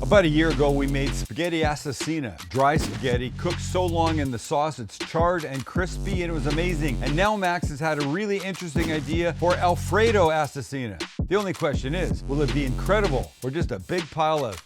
About a year ago, we made spaghetti assassina, dry spaghetti, cooked so long in the sauce it's charred and crispy, and it was amazing. And now Max has had a really interesting idea for Alfredo assassina. The only question is, will it be incredible or just a big pile of...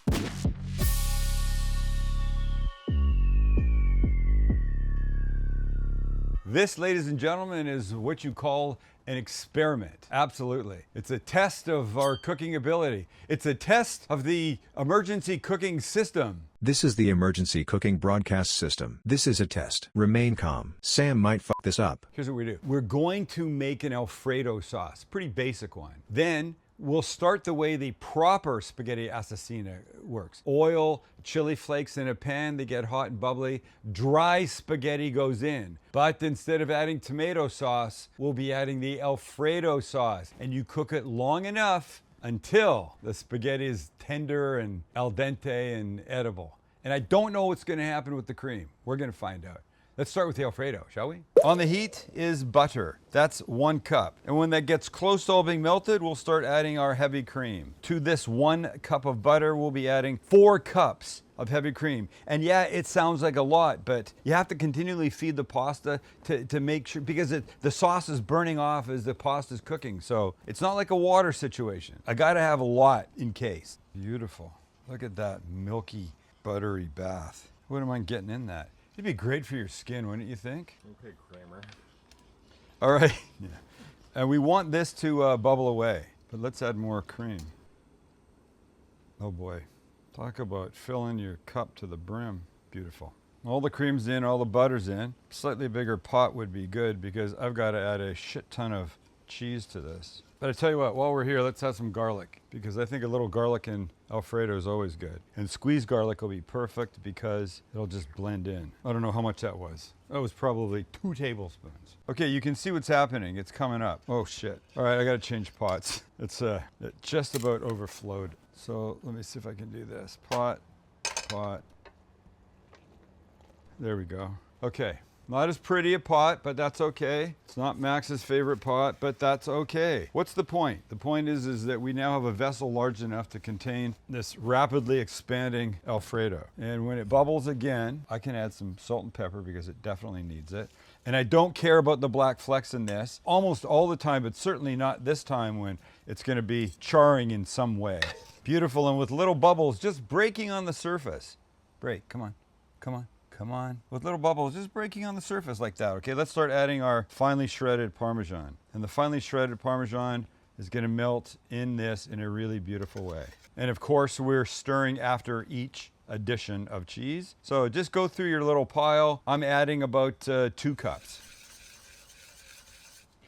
This, ladies and gentlemen, is what you call an experiment. Absolutely. It's a test of our cooking ability. It's a test of the emergency cooking system. This is the emergency cooking broadcast system. This is a test. Remain calm. Sam might fuck this up. Here's what we do. We're going to make an Alfredo sauce. Pretty basic one. Then we'll start the way the proper spaghetti assassina works. Oil, chili flakes in a pan, they get hot and bubbly. Dry spaghetti goes in. But instead of adding tomato sauce, we'll be adding the Alfredo sauce. And you cook it long enough until the spaghetti is tender and al dente and edible. And I don't know what's gonna happen with the cream. We're gonna find out. Let's start with the Alfredo, shall we? On the heat is butter. That's 1 cup. And when that gets close to all being melted, we'll start adding our heavy cream. To this 1 cup of butter, we'll be adding 4 cups of heavy cream. And yeah, it sounds like a lot, but you have to continually feed the pasta to make sure, because the sauce is burning off as the pasta's cooking. So it's not like a water situation. I gotta have a lot in case. Beautiful. Look at that milky, buttery bath. What am I getting in that? It'd be great for your skin, wouldn't you think? Okay, Kramer. All right. Yeah. And we want this to bubble away, but let's add more cream. Oh boy. Talk about filling your cup to the brim. Beautiful. All the cream's in, all the butter's in. Slightly bigger pot would be good because I've got to add a shit ton of cheese to this. But I tell you what, while we're here, let's have some garlic, because I think a little garlic in Alfredo is always good. And squeezed garlic will be perfect because it'll just blend in. I don't know how much that was. That was probably 2 tablespoons. Okay, you can see what's happening. It's coming up. Oh shit. All right, I gotta change pots. It just about overflowed. So let me see if I can do this. Pot. There we go. Okay. Not as pretty a pot, but that's okay. It's not Max's favorite pot, but that's okay. What's the point? The point is that we now have a vessel large enough to contain this rapidly expanding Alfredo. And when it bubbles again, I can add some salt and pepper because it definitely needs it. And I don't care about the black flecks in this almost all the time, but certainly not this time when it's gonna be charring in some way. Beautiful, and with little bubbles just breaking on the surface. Break, come on, come on. Come on. With little bubbles just breaking on the surface like that. Okay, let's start adding our finely shredded Parmesan. And the finely shredded Parmesan is gonna melt in this in a really beautiful way. And of course, we're stirring after each addition of cheese. So just go through your little pile. I'm adding about 2 cups.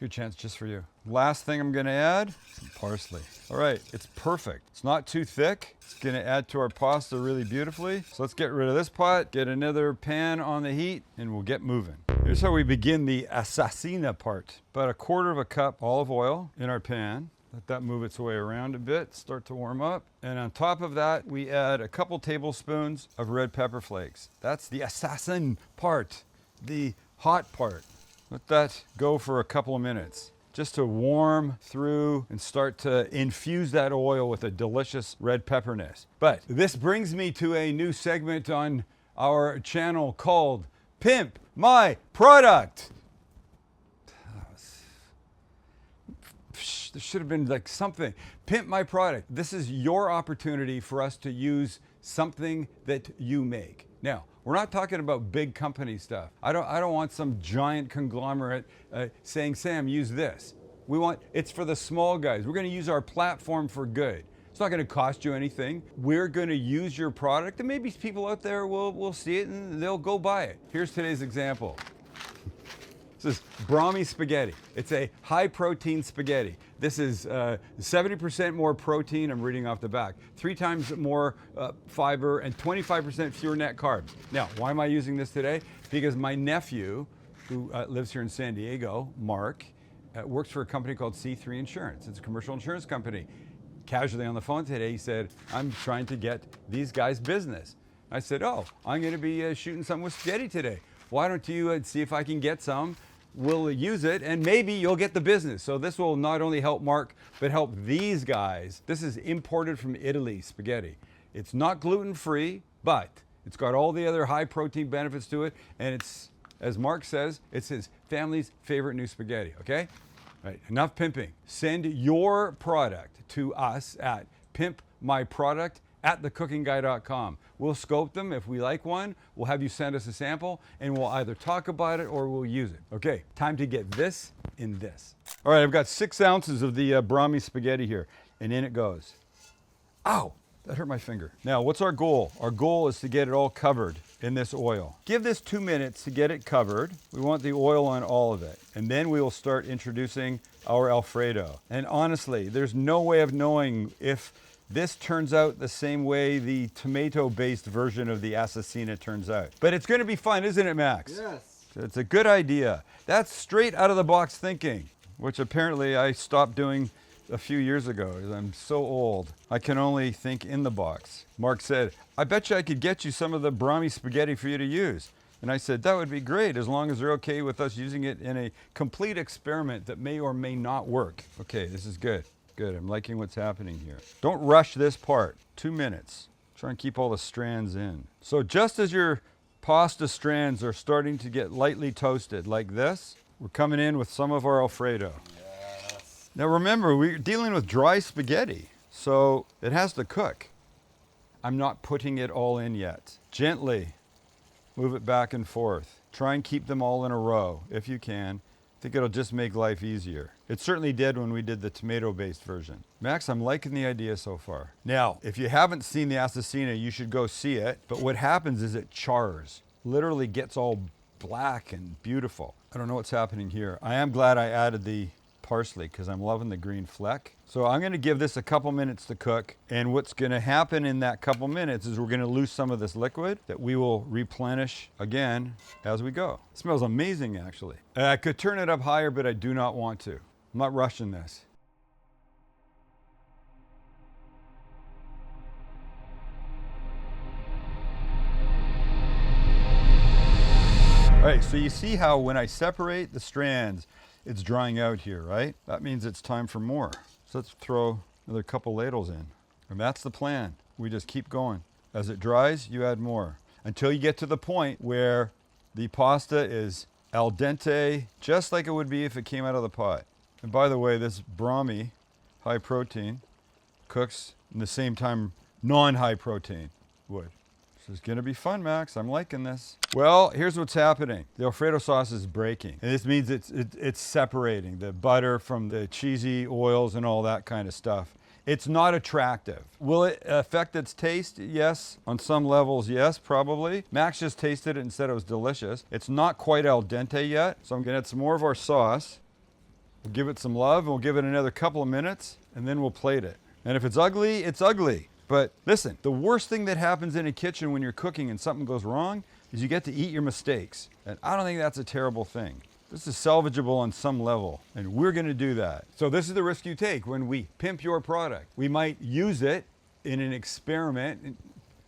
Your chance just for you. Last thing I'm gonna add, some parsley. All right, it's perfect. It's not too thick. It's gonna add to our pasta really beautifully. So let's get rid of this pot, get another pan on the heat, and we'll get moving. Here's how we begin the assassina part. About 1/4 cup olive oil in our pan. Let that move its way around a bit, start to warm up. And on top of that, we add a couple tablespoons of red pepper flakes. That's the assassin part, the hot part. Let that go for a couple of minutes just to warm through and start to infuse that oil with a delicious red pepperness. But this brings me to a new segment on our channel called Pimp My Product. There should have been like something. Pimp My Product. This is your opportunity for us to use something that you make. Now, we're not talking about big company stuff. I don't want some giant conglomerate saying, Sam, use this. It's for the small guys. We're gonna use our platform for good. It's not gonna cost you anything. We're gonna use your product, and maybe people out there will see it and they'll go buy it. Here's today's example. This is Brami spaghetti. It's a high protein spaghetti. This is 70% more protein, I'm reading off the back, 3 times more fiber, and 25% fewer net carbs. Now, why am I using this today? Because my nephew, who lives here in San Diego, Mark, works for a company called C3 Insurance. It's a commercial insurance company. Casually on the phone today, he said, I'm trying to get these guys business. I said, oh, I'm gonna be shooting something with spaghetti today. Why don't you see if I can get some? We'll use it and maybe you'll get the business. So this will not only help Mark, but help these guys. This is imported from Italy spaghetti. It's not gluten-free, but it's got all the other high protein benefits to it, and it's, as Mark says, it's his family's favorite new spaghetti, okay? All right, enough pimping. Send your product to us at pimpmyproduct@thecookingguy.com. We'll scope them. If we like one, we'll have you send us a sample, and we'll either talk about it or we'll use it. Okay, time to get this in this. All right, I've got 6 ounces of the Brami spaghetti here, and in it goes. Ow, that hurt my finger. Now, what's our goal? Our goal is to get it all covered in this oil. Give this 2 minutes to get it covered. We want the oil on all of it. And then we will start introducing our Alfredo. And honestly, there's no way of knowing if this turns out the same way the tomato-based version of the Assassina turns out. But it's gonna be fun, isn't it, Max? Yes. It's a good idea. That's straight out of the box thinking, which apparently I stopped doing a few years ago. I'm so old. I can only think in the box. Mark said, I bet you I could get you some of the Brami spaghetti for you to use. And I said, that would be great, as long as they're okay with us using it in a complete experiment that may or may not work. Okay, this is good. Good, I'm liking what's happening here. Don't rush this part. 2 minutes. Try and keep all the strands in. So just as your pasta strands are starting to get lightly toasted like this, we're coming in with some of our Alfredo. Yes. Now remember, we're dealing with dry spaghetti, so it has to cook. I'm not putting it all in yet. Gently move it back and forth. Try and keep them all in a row if you can. I think it'll just make life easier. It certainly did when we did the tomato-based version. Max, I'm liking the idea so far. Now, if you haven't seen the Assassina, you should go see it. But what happens is it chars. Literally gets all black and beautiful. I don't know what's happening here. I am glad I added the parsley because I'm loving the green fleck. So I'm going to give this a couple minutes to cook, and what's going to happen in that couple minutes is we're going to lose some of this liquid that we will replenish again as we go. It smells amazing, actually. I could turn it up higher, but I do not want to. I'm not rushing this. All right, so you see how when I separate the strands, it's drying out here, right? That means it's time for more. So let's throw another couple ladles in. And that's the plan. We just keep going. As it dries, you add more until you get to the point where the pasta is al dente, just like it would be if it came out of the pot. And by the way, this Brami, high protein, cooks in the same time non-high protein would. This is gonna be fun, Max. I'm liking this. Well, here's what's happening. The Alfredo sauce is breaking. And this means it's separating the butter from the cheesy oils and all that kind of stuff. It's not attractive. Will it affect its taste? Yes. On some levels, yes, probably. Max just tasted it and said it was delicious. It's not quite al dente yet, so I'm gonna add some more of our sauce. We'll give it some love, and we'll give it another couple of minutes, and then we'll plate it. And if it's ugly, it's ugly. But listen, the worst thing that happens in a kitchen when you're cooking and something goes wrong is you get to eat your mistakes. And I don't think that's a terrible thing. This is salvageable on some level, and we're gonna do that. So this is the risk you take when we pimp your product. We might use it in an experiment. It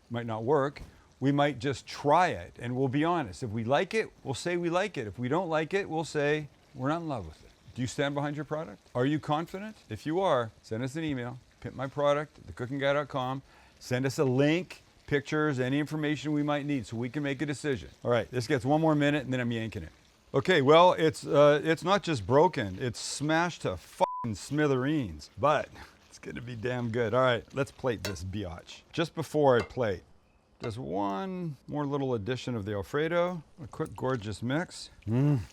might not work. We might just try it, and we'll be honest. If we like it, we'll say we like it. If we don't like it, we'll say we're not in love with it. Do you stand behind your product? Are you confident? If you are, send us an email. pimpmyproduct@thecookingguy.com. Send us a link, pictures, any information we might need so we can make a decision. All right, this gets one more minute and then I'm yanking it. Okay, well, it's not just broken, it's smashed to fucking smithereens, but it's gonna be damn good. All right, let's plate this biatch. Just before I plate, just one more little addition of the Alfredo, a quick gorgeous mix.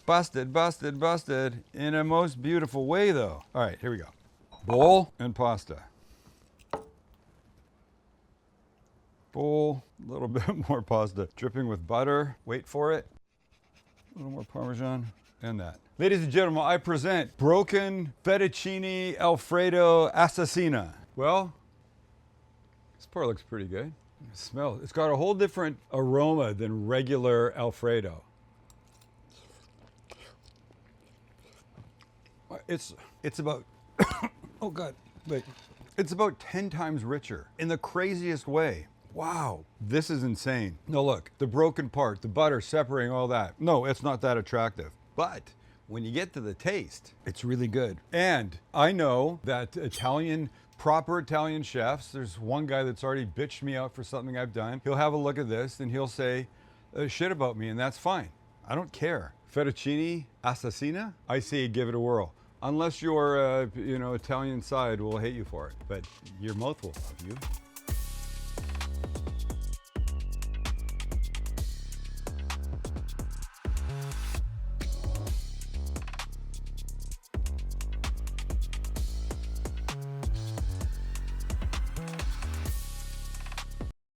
Busted, busted, busted, in a most beautiful way though. All right, here we go. Bowl and pasta. Bowl, a little bit more pasta, dripping with butter. Wait for it. A little more Parmesan, and that. Ladies and gentlemen, I present broken fettuccine Alfredo Assassina. Well, this part looks pretty good. Smell, it's got a whole different aroma than regular Alfredo. It's about, oh God, wait. It's about 10 times richer in the craziest way. Wow, this is insane. No, look, the broken part, the butter separating all that. No, it's not that attractive. But when you get to the taste, it's really good. And I know that Italian proper Italian chefs, there's one guy that's already bitched me out for something I've done. He'll have a look at this and he'll say shit about me, and that's fine. I don't care. Fettuccine assassina, I say give it a whirl. Unless your Italian side will hate you for it, but your mouth will love you.